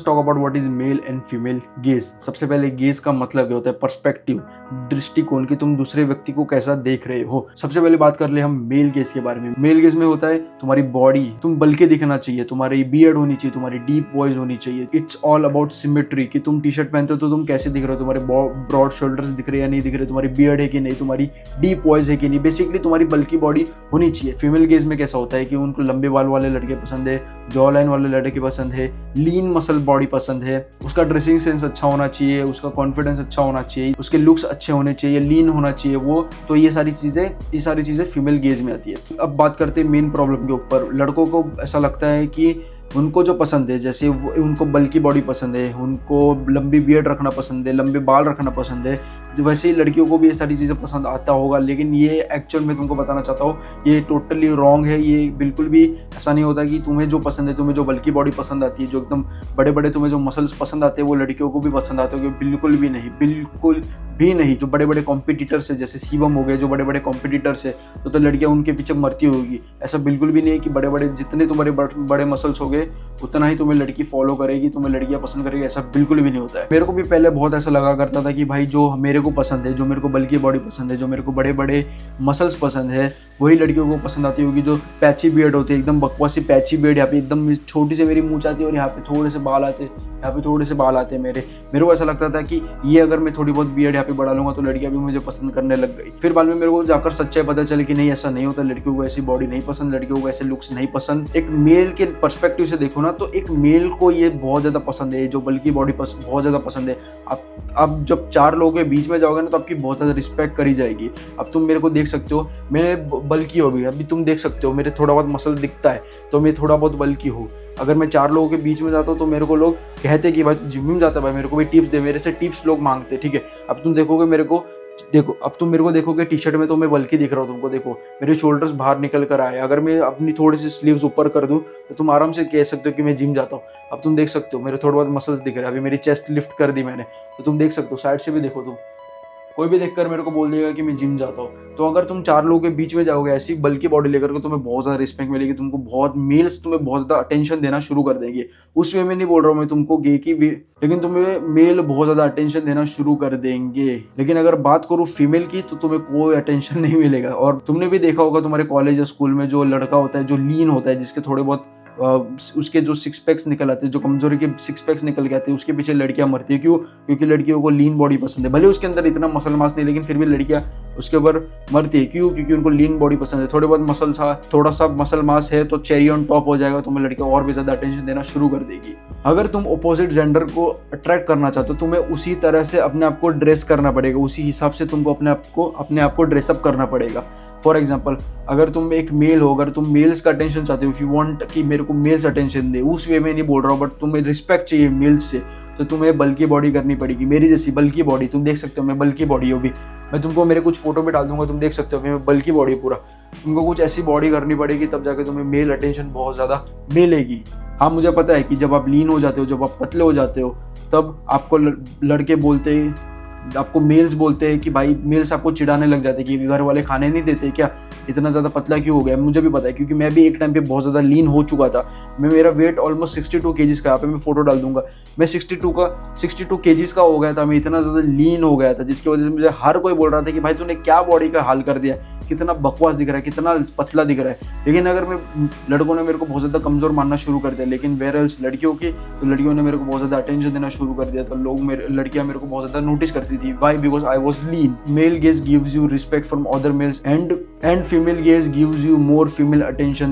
Talk about what is male and female gauge. सबसे पहले gauge का मतलब क्या होता है? पर्सपेक्टिव, दृष्टिकोण, कि तुम दूसरे व्यक्ति को कैसा देख रहे हो। सबसे पहले बात कर ले हम मेल गेज के बारे में। मेल गेज में होता है तुम्हारी बॉडी, तुम बल के दिखना चाहिए, तुम्हारी बियर्ड होनी चाहिए, तुम्हारी डीप वॉइस होनी चाहिए। इट्स ऑल अबाउट सिमेट्री, कि तुम टी शर्ट पहनते हो तो तुम कैसे दिख रहे हो, तुम्हारे ब्रॉड शोल्डर्स दिख रहे हैं या नहीं दिख रहे, तुम्हारी बियर्ड है कि नहीं, तुम्हारी डीप वॉइस है कि नहीं। बेसिकली तुम्हारी बल की बॉडी होनी चाहिए। फीमेल गेज में कैसा होता है कि उनको लंबे बाल वाले लड़के पसंद है, जॉ लाइन वाले लड़के पसंद है, लीन मसल बॉडी पसंद है, उसका ड्रेसिंग सेंस अच्छा होना चाहिए, उसका कॉन्फिडेंस अच्छा होना चाहिए, उसके लुक्स अच्छे होने चाहिए, लीन होना चाहिए वो। तो ये सारी चीजें फीमेल गेज में आती है। अब बात करते हैं मेन प्रॉब्लम के ऊपर। लड़कों को ऐसा लगता है कि उनको जो पसंद है, जैसे उनको बल की बॉडी पसंद है, उनको लंबी बियर्ड रखना पसंद है, लंबे बाल रखना पसंद है, वैसे ही लड़कियों को भी ये सारी चीज़ें पसंद आता होगा। लेकिन ये एक्चुअल में तुमको बताना चाहता हूँ, ये टोटली रॉन्ग है। ये बिल्कुल भी ऐसा नहीं होता कि तुम्हें जो पसंद है, तुम्हें जो बल की बॉडी पसंद आती है, जो एकदम बड़े बड़े तुम्हें जो मसल्स पसंद आते हैं वो लड़कियों को भी पसंद आते होंगे। बिल्कुल भी नहीं, बिल्कुल भी नहीं। जो बड़े बड़े कॉम्पिटिटर्स है, जैसे शिवम हो गए, जो बड़े बड़े कॉम्पिटिटर्स है, तो लड़कियां उनके पीछे मरती होगी। ऐसा बिल्कुल भी नहीं है कि बड़े बड़े जितने तुम्हारे बड़े मसल्स हो गए उतना ही तुम्हें लड़की फॉलो करेगी, तुम्हें लड़कियां पसंद करेगी। ऐसा बिल्कुल भी नहीं होता है। मेरे को भी पहले बहुत ऐसा लगा करता था कि भाई जो मेरे को पसंद है, जो मेरे को बल की बॉडी पसंद है, जो मेरे को बड़े बड़े मसल्स पसंद है, वही लड़कियों को पसंद आती होगी। जो पैची बियर्ड होती है, एकदम बकवासी पैची बियर्ड, यहाँ पे एकदम छोटी से मेरी मूंछ आती है और यहाँ पे थोड़े से बाल आते, यहाँ पे थोड़े से बाल आते मेरे को ऐसा लगता था कि ये अगर मैं थोड़ी बहुत बियर्ड यहाँ पे बढ़ा लूंगा तो लड़कियां भी मुझे पसंद करने लग गई। फिर बाद में मेरे को जाकर सच्चाई पता चली कि नहीं, ऐसा नहीं होता। लड़कियों को ऐसी बॉडी नहीं पसंद, लड़कियों को ऐसे लुक्स नहीं पसंद। एक मेल के पर्सपेक्टिव से देखो ना, तो एक मेल को ये बहुत ज्यादा पसंद है, जो बल की बॉडी बहुत ज्यादा पसंद है। अब जब चार लोगों के बीच में जाओगे ना तो आपकी बहुत ज्यादा रिस्पेक्ट करी जाएगी। अब तुम मेरे को देख सकते हो, मैं बल्कि हो भी, अभी तुम देख सकते हो मेरे थोड़ा बहुत मसल दिखता है तो मैं थोड़ा बहुत बल्कि हूँ। अगर मैं चार लोगों के बीच में जाता हूँ तो मेरे को लोग कहते कि भाई जिम में जाता है, भाई मेरे को भी टिप्स दे, मेरे से टिप्स लोग मांगते। ठीक है, अब तुम देखोगे मेरे को, अब तुम मेरे को देखोगे टी शर्ट में तो मैं बल्कि दिख रहा हूँ तुमको। देखो मेरे शोल्डर्स बाहर निकल कर आए। अगर मैं अपनी थोड़ी सी स्लीव्स ऊपर कर दूं तो तुम आराम से कह सकते हो कि मैं जिम जाता हूँ। अब तुम देख सकते हो मेरे थोड़े बहुत मसल्स दिख रहे हैं। अभी मेरी चेस्ट लिफ्ट कर दी मैंने, तो तुम देख सकते हो। साइड से भी देखो, तुम कोई भी देखकर मेरे को बोल देगा कि मैं जिम जाता हूँ। तो अगर तुम चार लोगों के बीच में जाओगे ऐसी बल की बॉडी लेकर के, तुम्हें बहुत ज्यादा रिस्पेक्ट मिलेगी, तुमको बहुत मेल्स तुम्हें बहुत ज्यादा अटेंशन देना शुरू कर देंगे। उस वे में नहीं बोल रहा हूँ मैं तुमको गे की, लेकिन तुम्हें मेल बहुत ज्यादा अटेंशन देना शुरू कर देंगे। लेकिन अगर बात करूँ फीमेल की तो तुम्हें कोई अटेंशन नहीं मिलेगा। और तुमने भी देखा होगा तुम्हारे कॉलेज या स्कूल में जो लड़का होता है, जो लीन होता है, जिसके थोड़े बहुत उसके जो सिक्स पैक्स निकल आते हैं, जो कमजोरी के सिक्स पैक्स निकल के आते हैं, उसके पीछे लड़कियां मरती है। क्यों? क्योंकि लड़कियों को लीन बॉडी पसंद है। भले उसके अंदर इतना मसल मास नहीं, लेकिन फिर भी लड़कियां उसके ऊपर मरती है। क्यों? क्योंकि उनको लीन बॉडी पसंद है। थोड़े बहुत थोड़ा सा मसल मास है तो चेरी ऑन टॉप हो जाएगा, तुम्हें लड़कियां और भी ज्यादा अटेंशन देना शुरू कर देगी। अगर तुम अपोजिट जेंडर को अट्रैक्ट करना चाहते हो, तुम्हें उसी तरह से अपने आप को ड्रेस करना पड़ेगा, उसी हिसाब से तुमको अपने आप को ड्रेसअप करना पड़ेगा। फॉर एग्जाम्पल, अगर तुम एक मेल हो, अगर तुम मेल्स का अटेंशन चाहते हो, इफ यू वांट कि मेरे को मेल्स अटेंशन दे, उस वे में नहीं बोल रहा हूँ, बट तुम्हें रिस्पेक्ट चाहिए मेल्स से, तो तुम्हें बल्कि बॉडी करनी पड़ेगी। मेरी जैसी बल्कि बॉडी, तुम देख सकते हो मैं बल्कि बॉडी हो भी। मैं तुमको मेरे कुछ फोटो में डाल दूंगा, तुम देख सकते हो मैं बल्कि बॉडी पूरा। तुमको कुछ ऐसी बॉडी करनी पड़ेगी, तब जाके तुम्हें मेल अटेंशन बहुत ज़्यादा मिलेगी। हाँ, मुझे पता है कि जब आप लीन हो जाते हो, जब आप पतले हो जाते हो, तब आपको लड़के बोलते हैं, आपको मेल्स बोलते हैं कि भाई, मेल्स आपको चिढ़ाने लग जाते हैं कि घर वाले खाने नहीं देते क्या, इतना ज़्यादा पतला क्यों हो गया। मुझे भी पता है क्योंकि मैं भी एक टाइम पे बहुत ज़्यादा लीन हो चुका था। मेरा वेट ऑलमोस्ट 62 kgs का, यहाँ पे मैं फोटो डाल दूंगा, मैं 62 kgs का हो गया था। मैं इतना ज़्यादा लीन हो गया था जिसकी वजह से मुझे हर कोई बोल रहा था कि भाई तूने क्या बॉडी का हाल कर दिया, कितना बकवास दिख रहा है, कितना पतला दिख रहा है। लेकिन अगर मैं लड़कों ने मेरे को बहुत ज़्यादा कमज़ोर मानना शुरू कर दिया, लेकिन वेयरएल्स लड़कियों की, तो लड़कियों ने मेरे को बहुत ज़्यादा अटेंशन देना शुरू कर दिया। तो लड़कियां मेरे को बहुत ज़्यादा नोटिस करती थी। Why? Because I was lean. Male gaze gives you respect from other males and female gaze gives you more female attention